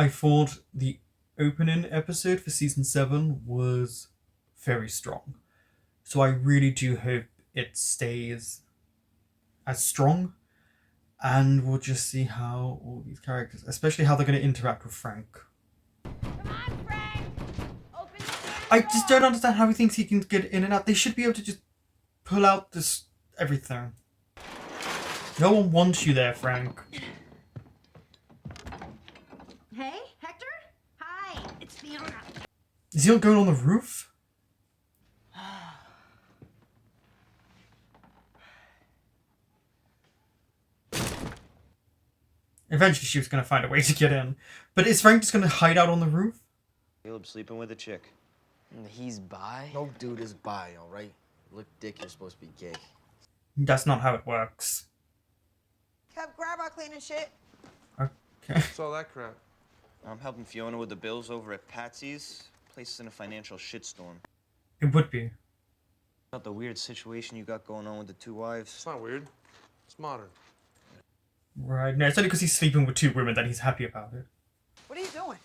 I thought the opening episode for season 7 was very strong. So I really do hope it stays as strong. And we'll just see how all these characters, especially how they're going to interact with Frank. Come on, Frank! Open the I just don't understand how he thinks he can get in and out. They should be able to just pull out this everything. No one wants you there, Frank. Hey, Hector? Hi, it's Fiona. Is he going on the roof? Eventually she was going to find a way to get in. But is Frank just going to hide out on the roof? Caleb sleeping with a chick. He's bi? No dude is bi, alright? Look, dick, you're supposed to be gay. That's not how it works. Kev, grab our cleaning shit. Okay. What's all that crap? I'm helping Fiona with the bills over at Patsy's. Place is in a financial shitstorm. It would be. About the weird situation you got going on with the two wives. It's not weird. It's modern. Right. No, it's only because he's sleeping with 2 women that he's happy about it. What are you doing?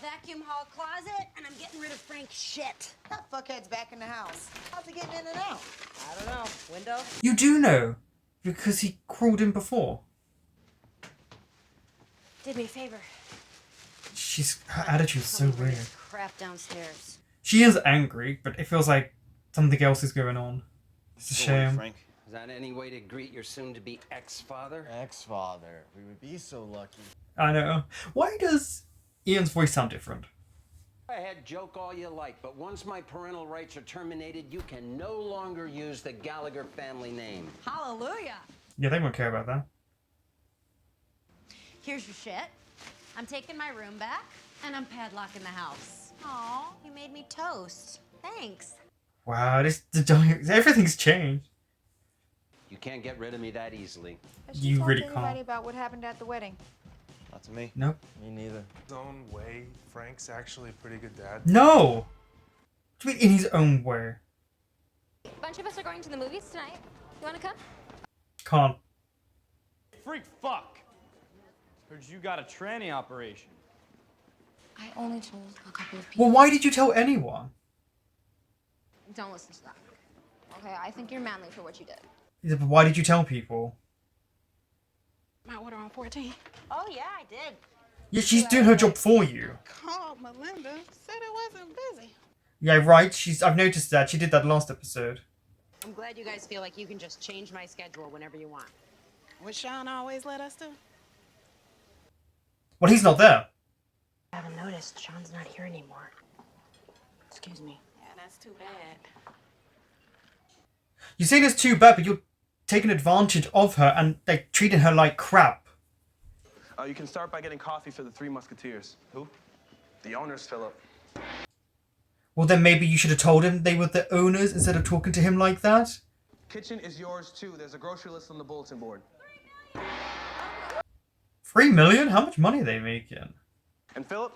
Vacuum haul closet, and I'm getting rid of Frank's shit. That fuckhead's back in the house. How's he getting in and out? I don't know. Window? You do know. Because he crawled in before. Did me a favor. Her attitude's so Help me bring weird. this crap downstairs. She is angry, but it feels like something else is going on. It's a Don't worry, shame. Frank. Is that any way to greet your soon-to-be ex-father? Ex-father. We would be so lucky. I know. Why does Ian's voice sound different? Go ahead, joke all you like, but once my parental rights are terminated, you can no longer use the Gallagher family name. Hallelujah! Yeah, they won't care about that. Here's your shit. I'm taking my room back, and I'm padlocking the house. Aw, you made me toast. Thanks. Wow, everything's changed. You can't get rid of me that easily. Has she You talked really to anybody can't. about what happened at the wedding? Not to me. Nope. Me neither. His own way, Frank's actually a pretty good dad. No! What do you mean in his own way? A bunch of us are going to the movies tonight. You want to come? Can't. Freak fuck! Heard you got a tranny operation. I only told a couple of people. Well, why did you tell anyone? Don't listen to that. Okay, I think you're manly for what you did. Yeah, but why did you tell people? My order on 14. Oh, yeah, I did. Yeah, she's doing her job for you. Called Melinda, said it wasn't busy. Yeah, right. I've noticed that. She did that last episode. I'm glad you guys feel like you can just change my schedule whenever you want. What Sean always let us do. Well, he's not there. I haven't noticed. Sean's not here anymore. Excuse me. Yeah, that's too bad. You're saying it's too bad, but you're taking advantage of her and like treating her like crap. You can start by getting coffee for the 3 Musketeers. Who? The owners, Philip. Well, then maybe you should have told him they were the owners instead of talking to him like that. Kitchen is yours, too. There's a grocery list on the bulletin board. 3 million? How much money are they making? And Philip,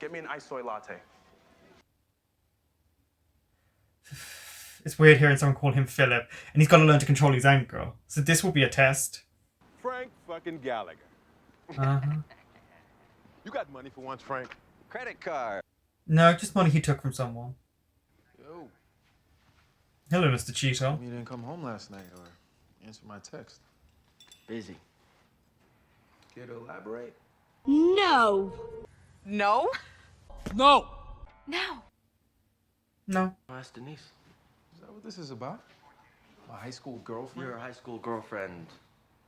get me an iced soy latte. It's weird hearing someone call him Philip, and he's got to learn to control his anger. So this will be a test. Frank fucking Gallagher. Uh-huh. You got money for once, Frank. Credit card. No, just money he took from someone. Yo. Hello, Mr. Cheeto. You didn't come home last night or answer my text. Busy. Care to elaborate? No. No? No! No. No. Ask Denise. Is that what this is about? My high school girlfriend? Your high school girlfriend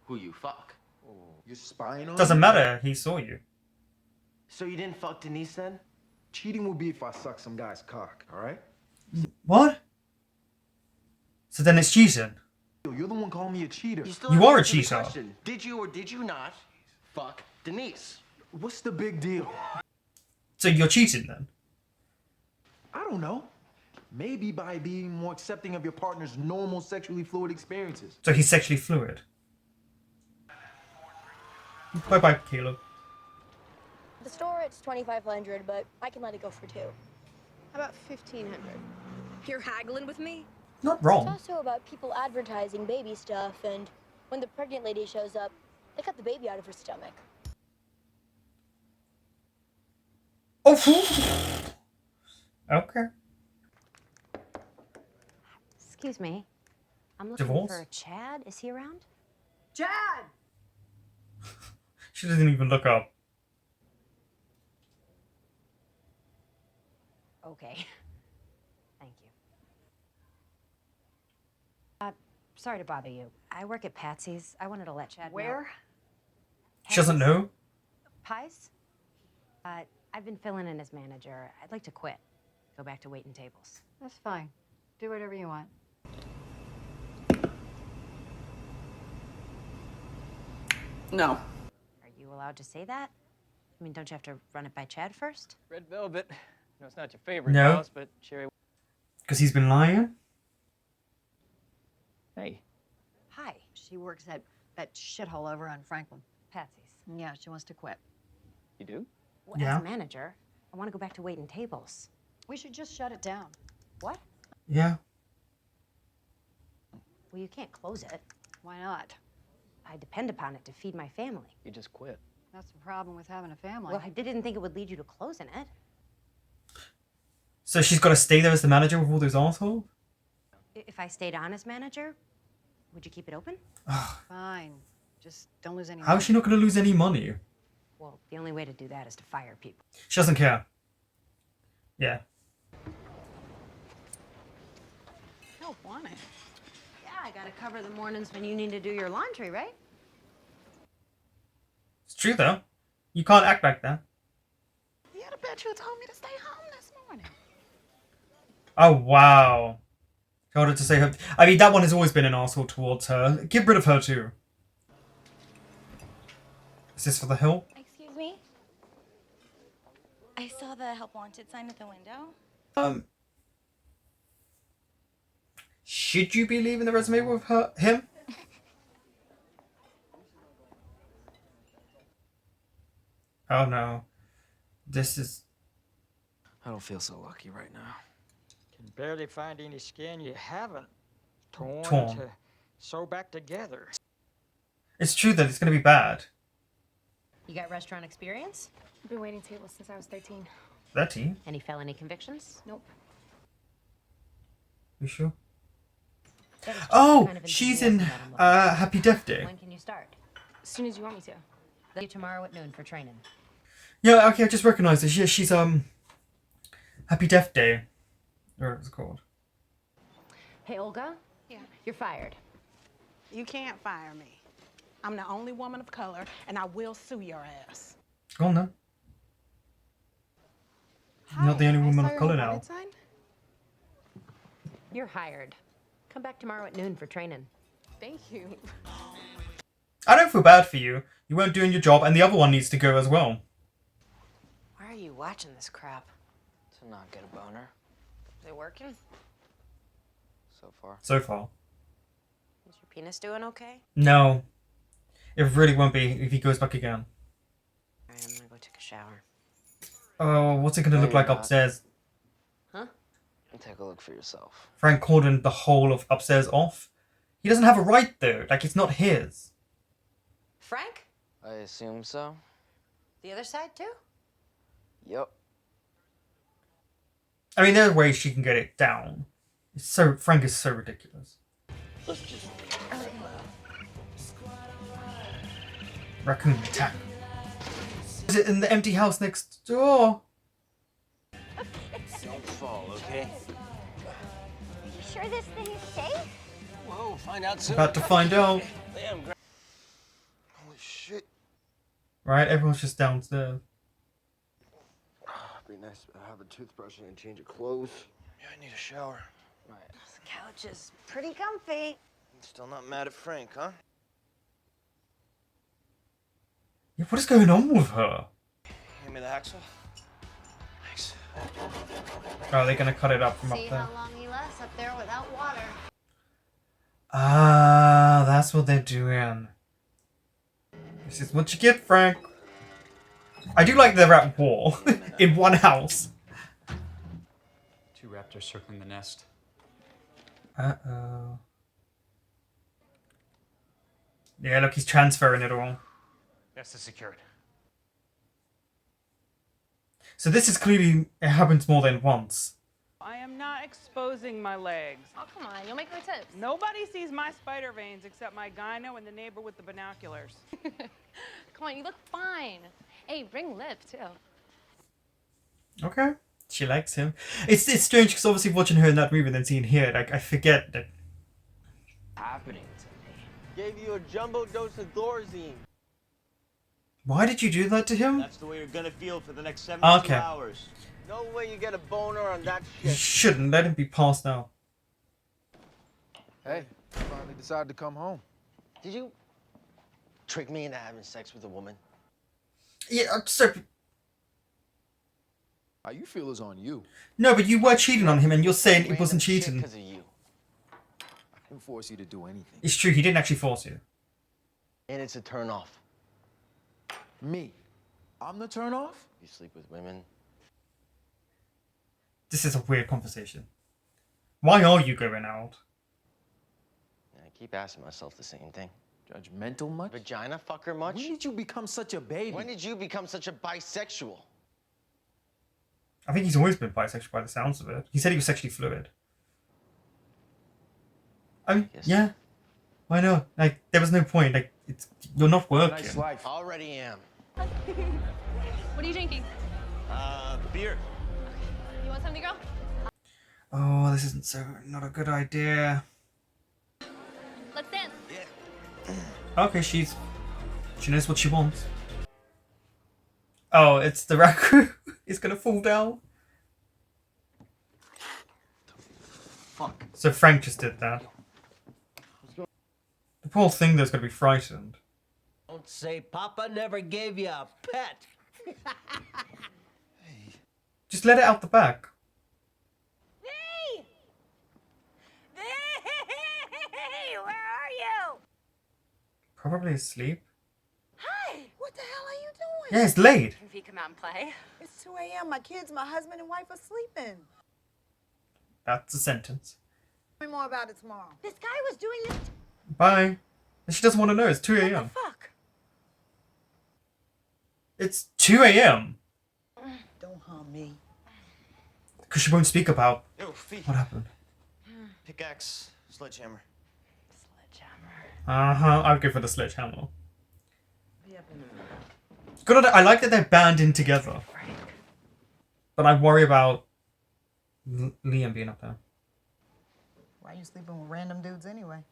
who you fuck. Oh, you're spying on Doesn't me? matter. He saw you. So you didn't fuck Denise then? Cheating would be if I suck some guy's cock, alright? What? So then it's cheating. You're the one calling me a cheater. still You haven't are a answered the cheater. question. Did you or did you not fuck Denise? What's the big deal? So you're cheating then? I don't know. Maybe by being more accepting of your partner's normal sexually fluid experiences. So he's sexually fluid. Bye-bye, Caleb. The store, it's $2,500, but I can let it go for 2. How about 1,500? You're haggling with me? Not It's wrong. also about people advertising baby stuff, and when the pregnant lady shows up, they cut the baby out of her stomach. Oh. Okay. Excuse me. I'm looking Divorce? for Chad. Is he around? Chad! She doesn't even look up. Okay. Thank you. Sorry to bother you. I work at Patsy's. I wanted to let Chad know. Where? She doesn't know. Pies? I've been filling in as manager. I'd like to quit. Go back to waiting tables. That's fine. Do whatever you want. No. Are you allowed to say that? I mean, don't you have to run it by Chad first? Red Velvet. No, it's not your favorite No. house, but Sherry. Because he's been lying? Hey. Hi. She works at that shithole over on Franklin. Patsy's. Yeah, she wants to quit. You do? Well, Yeah. as a manager, I want to go back to waiting tables. We should just shut it down. What? Yeah. Well, you can't close it. Why not? I depend upon it to feed my family. You just quit. That's the problem with having a family. Well, I didn't think it would lead you to closing it. So she's got to stay there as the manager with all those assholes? If I stayed on as manager, would you keep it open? Fine. Just don't lose any How is she not going to lose any money? Well, the only way to do that is to fire people. She doesn't care. Yeah. Help want it. Yeah, I gotta cover the mornings when you need to do your laundry, right? It's true, though. You can't act like that. Yeah, I bet you told me to stay home this morning. Oh, wow. Told her to say her... I mean, that one has always been an asshole towards her. Get rid of her, too. Is this for the hill? Excuse me? I saw the help wanted sign at the window. Should you be leaving the resume with him? Oh no. This is... I don't feel so lucky right now. Can barely find any skin you haven't torn. To sew back together. It's true that it's going to be bad. You got restaurant experience? I've been waiting tables since I was 13. 13? Any felony convictions? Nope. You sure? That was just Oh! kind of She's in enthusiasm that I'm looking for. Happy Death Day. When can you start? As soon as you want me to. See you tomorrow at noon for training. Yeah, okay, I just recognized this. Yeah, she's, Happy Death Day. Or it's called. Hey, Olga? Yeah. You're fired. You can't fire me. I'm the only woman of color, and I will sue your ass. Go on then. You're not the only woman of color now. You're hired. Come back tomorrow at noon for training. Thank you. I don't feel bad for you. You weren't doing your job, and the other one needs to go as well. Why are you watching this crap? To not get a boner. Is it working? So far. So far. Is your penis doing okay? No. It really won't be if he goes back again. Alright, I'm gonna go take a shower. Oh, what's it going to No, look you're like not. upstairs? Huh? Take a look for yourself. Frank cordoned the whole of upstairs off. He doesn't have a right, though. Like, it's not his. Frank? I assume so. The other side too? Yep. I mean, there are ways she can get it down. It's so... Frank is so ridiculous. Let's just... Raccoon attack. Is it in the empty house next door? Don't fall, okay? You sure this thing is safe? Whoa, find out soon. About to find out. Damn, Holy shit. Right, everyone's just downstairs. Be nice to have a toothbrush and change of clothes. Yeah, I need a shower. Right. The couch is pretty comfy. Still not mad at Frank, huh? Yeah, what is going on with her? Hand me the hacksaw. Thanks. Oh, they're gonna cut it up from See up there. how long he lasts up there without water. Ah, that's what they're doing. This is what you get, Frank. I do like they're at war in one house. Two raptors circling the nest. Uh-oh. Yeah, look, he's transferring it all. That's the secured. So this is clearly, it happens more than once. I am not exposing my legs. Oh, come on, you'll make my tips. Nobody sees my spider veins except my gyno and the neighbor with the binoculars. Come on, you look fine. Hey, bring lip, too. Okay. She likes him. It's strange because obviously watching her in that movie and then seeing here, like, I forget that. Happening to me. Gave you a jumbo dose of Thorazine. Why did you do that to him? That's the way you're gonna feel for the next 72 Okay. hours. No way you get a boner on that You shit. shouldn't. Let him be passed now. Hey, you finally decided to come home. Did you trick me into having sex with a woman? Yeah, so... How you feel is on you. No, but you were cheating on him and you're saying it wasn't cheating. Because of you. I didn't force you to do anything. It's true, he didn't actually force you. And it's a turn off. Me? I'm the turn off? You sleep with women. This is a weird conversation. Why are you going out? I keep asking myself the same thing. Judgmental much? Vagina fucker much? When did you become such a baby? When did you become such a bisexual? I think he's always been bisexual by the sounds of it. He said he was sexually fluid. Yeah. Why not? Like, there was no point. Like, you're not working. Nice life. Already am. What are you drinking? Beer. You want something, girl? Oh, this isn't not a good idea. Let's dance. Okay, she knows what she wants. Oh, it's the raccoon. It's gonna fall down. Fuck. So Frank just did that. The poor thing there's gonna be frightened. Don't say Papa never gave you a pet. Just let it out the back. Hey! Hey! Where are you? Probably asleep. Hi, what the hell are you doing? Yeah, it's late. Can V come out and play? It's 2 a.m. My kids, my husband and wife are sleeping. That's a sentence. Tell me more about it tomorrow. This guy was doing this. Bye. And she doesn't want to know. It's 2 What a.m. the fuck? It's 2 a.m. Don't harm me. Because she won't speak about Yo, Fee. what happened. Pickaxe, sledgehammer. I'd go for the sledgehammer. Good. I like that they're band in together. But I worry about Liam being up there. Why are you sleeping with random dudes anyway?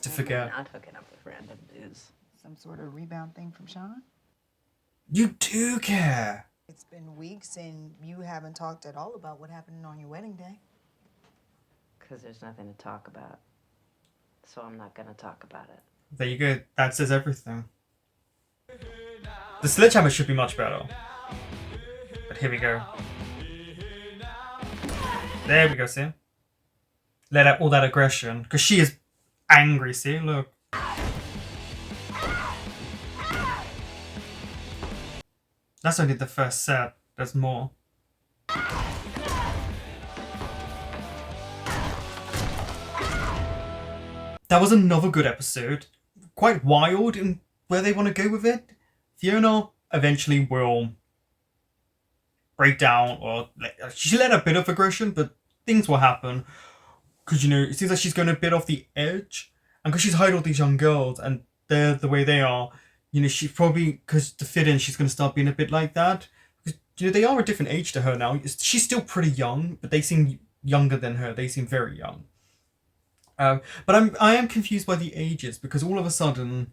To forget. Not hooking up with random dudes. Some sort of rebound thing from Sean? You do care. It's been weeks and you haven't talked at all about what happened on your wedding day. Because there's nothing to talk about. So I'm not going to talk about it. There you go. That says everything. The sledgehammer should be much better. But here we go. There we go, see? Let out all that aggression. Because she is angry, see? Look. That's only the first set. There's more. That was another good episode. Quite wild in where they want to go with it. Fiona eventually will break down, or she let a bit of aggression, but things will happen. Because, you know, it seems like she's going a bit off the edge. And because she's hired all these young girls, and they're the way they are, you know, she probably, because to fit in, she's going to start being a bit like that. Because, you know, they are a different age to her now. She's still pretty young, but they seem younger than her. They seem very young. But I am confused by the ages, because all of a sudden,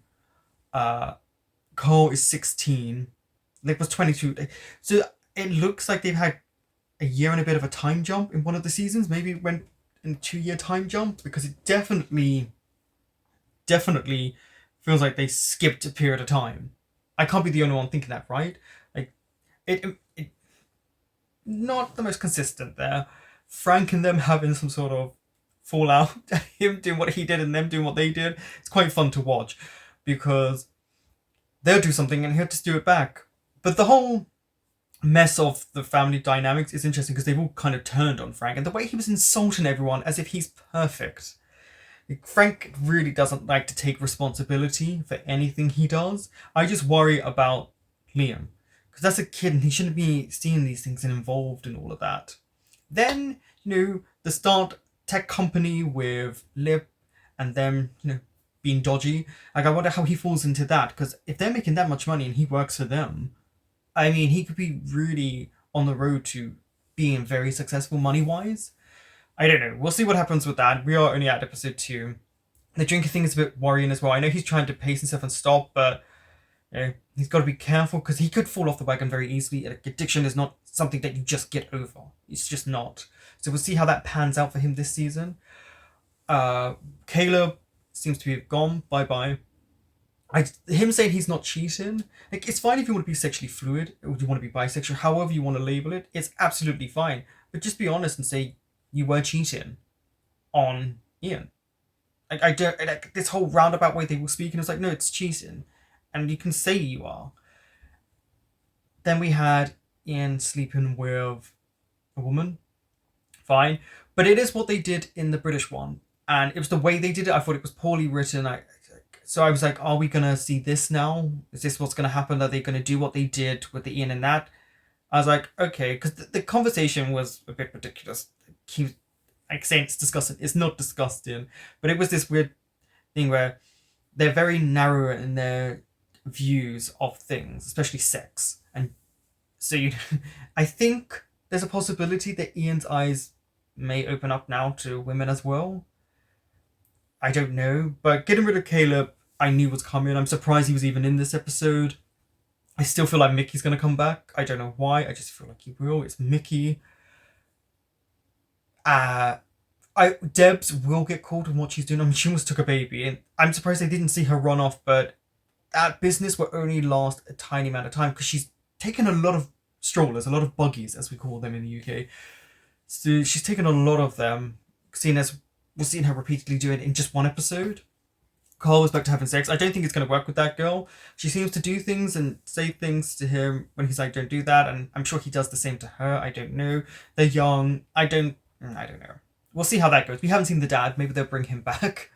Cole is 16, Nick was 22. So it looks like they've had a year and a bit of a time jump in one of the seasons. Maybe it went in a 2-year time jump, because it definitely feels like they skipped a period of time. I can't be the only one thinking that, right? Like, it not the most consistent there. Frank and them having some sort of fallout, him doing what he did and them doing what they did. It's quite fun to watch, because they'll do something and he'll just do it back. But the whole mess of the family dynamics is interesting, because they've all kind of turned on Frank, and the way he was insulting everyone as if he's perfect. Frank really doesn't like to take responsibility for anything he does. I just worry about Liam, because that's a kid and he shouldn't be seeing these things and involved in all of that. Then, the start tech company with Lip and them, being dodgy. Like, I wonder how he falls into that, because if they're making that much money and he works for them, I mean, he could be really on the road to being very successful money-wise. I don't know. We'll see what happens with that. We are only at episode 2. The drinking thing is a bit worrying as well. I know he's trying to pace himself and stop, but he's got to be careful because he could fall off the wagon very easily. Like, addiction is not something that you just get over. It's just not. So we'll see how that pans out for him this season. Caleb seems to be gone. Bye-bye. Him saying he's not cheating, like, it's fine if you want to be sexually fluid or you want to be bisexual, however you want to label it, it's absolutely fine. But just be honest and say you were cheating on Ian. Like, I don't, like, this whole roundabout way they were speaking, it's like, no, it's cheating. And you can say you are. Then we had Ian sleeping with a woman. Fine. But it is what they did in the British one. And it was the way they did it. I thought it was poorly written. So I was like, are we going to see this now? Is this what's going to happen? Are they going to do what they did with the Ian and that? I was like, okay. Because the conversation was a bit ridiculous. He was like saying it's disgusting. It's not disgusting. But it was this weird thing where they're very narrow in their views of things, especially sex. And so I think there's a possibility that Ian's eyes may open up now to women as well. I don't know, but getting rid of Caleb, I knew was coming. I'm surprised he was even in this episode. I still feel like Mickey's going to come back. I don't know why. I just feel like he will. It's Mickey. Debs will get caught in what she's doing. I mean, she almost took a baby, and I'm surprised they didn't see her run off, but that business will only last a tiny amount of time because she's taken a lot of strollers, a lot of buggies, as we call them in the UK. So she's taken a lot of them, seeing as we're seeing her repeatedly do it in just one episode. Carl was back to having sex. I don't think it's going to work with that girl. She seems to do things and say things to him when he's like, don't do that. And I'm sure he does the same to her. I don't know. They're young. I don't know. We'll see how that goes. We haven't seen the dad. Maybe they'll bring him back.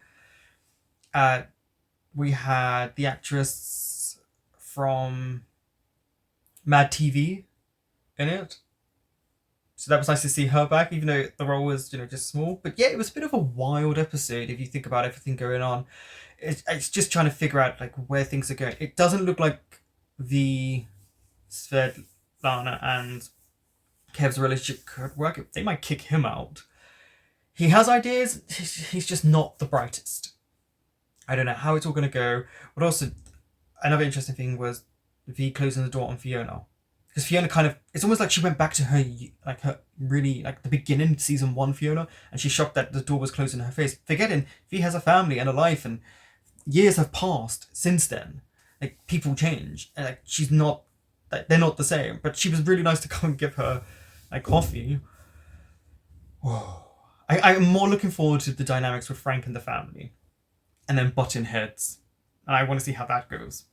We had the actress from Mad TV in it. So that was nice to see her back, even though the role was, just small. But yeah, it was a bit of a wild episode if you think about everything going on. It's just trying to figure out like where things are going. It doesn't look like the Svetlana and Kev's relationship could work. They might kick him out. He has ideas. He's just not the brightest. I don't know how it's all going to go. But also, another interesting thing was V closing the door on Fiona. Because Fiona kind of, it's almost like she went back to her really, like the beginning, season 1 Fiona, and she's shocked that the door was closed in her face. Forgetting V has a family and a life, and years have passed since then. Like, people change, and like she's not, like, they're not the same. But she was really nice to come and give her like coffee. Whoa. I'm more looking forward to the dynamics with Frank and the family, and then butting heads, and I want to see how that goes.